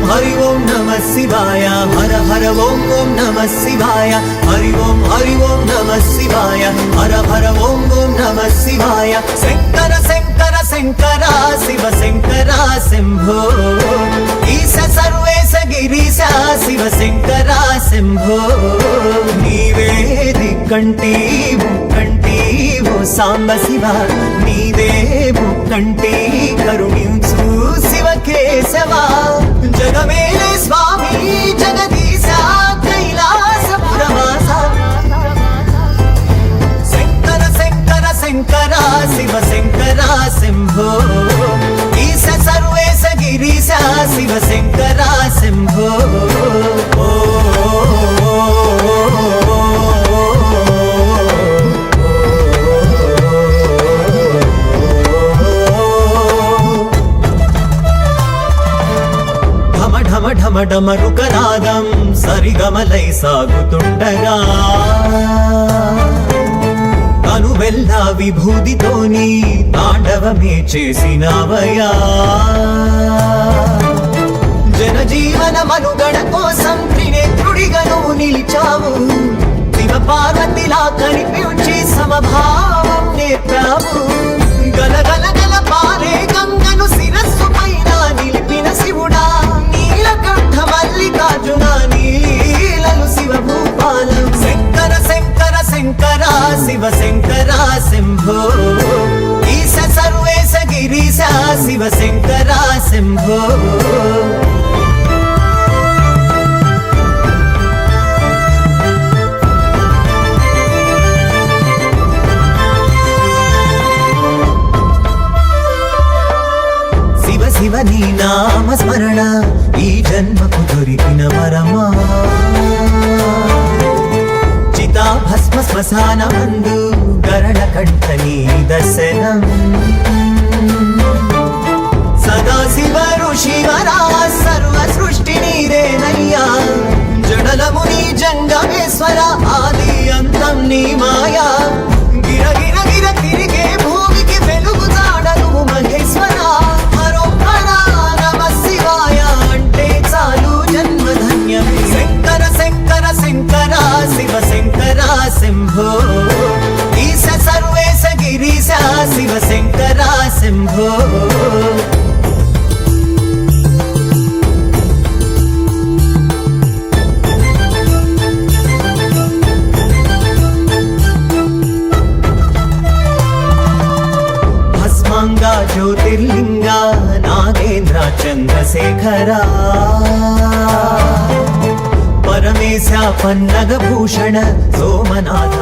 ఓం నమః శివాయ హర హర ఓం ఓం నమః శివాయ హరి ఓం నమః శివాయ హర హర ఓం ఓం నమః శివాయ శంకర శంకర శంకర శివ శంకర శంభో ఈశ సర్వేశ గిరీశ శివ శంకర శంభో నీవే దిక్కంటి ముక్కంటి ఓ సాంబ శివ నీదే ముక్కంటి కరుణించు శివ కేశవ జగమేలే స్వామి జగదీశ కైలాసపురవాస శంకర శంకర శంకర శివ శంకర శంభో ఈశ సర్వేశ గిరీశ శివ శంకర శంభో ఢమఢమరుకనాదం సరిగమలై సాగుతుండగా కనువెల్ల విభూతితోని తాండవమే చేసినవయా జనజీవన మనుగడ కోసం త్రినేత్రుడిగా నువ్వు నిలిచావు శివ పార్వతిలా కనిపించి సమభావం నేర్పావు గలగల గల పారే గంగను శిరస్సు పైన నిలిపిన శివుడా మల్లికార్జున నీలలు శివ భూపాలం శంకర శంకర శంకర శివ శంకర శంభో ఈశ సర్వేశ గిరీశ శివ శంకర శంభో శివ నీ నామ స్మరణ ఈ జన్మకు దొరికిన వరమా చితా భస్మ శ్మశాన మందు గరణ కంఠ నీ దర్శనం సదా శివ ఋషివరా సర్వ సృష్టి నీదేనయ్యా జడలము నీ జంగమేశ్వర ఆది అంతం నీ మాయా గిర గిర గిర తిరిగే భూమికి వెలుగు జాడలు మహేశ్వర శంకర శంకర శంకర శివ శంకర శంభో ఈశ సర్వేశ గిరీశ శివ శంకర శంభో భస్మాంగ జ్యోతిర్లింగ నాగేంద్ర చంద్రశేఖర పరమేశ పన్నగ భూషణ సోమనాథ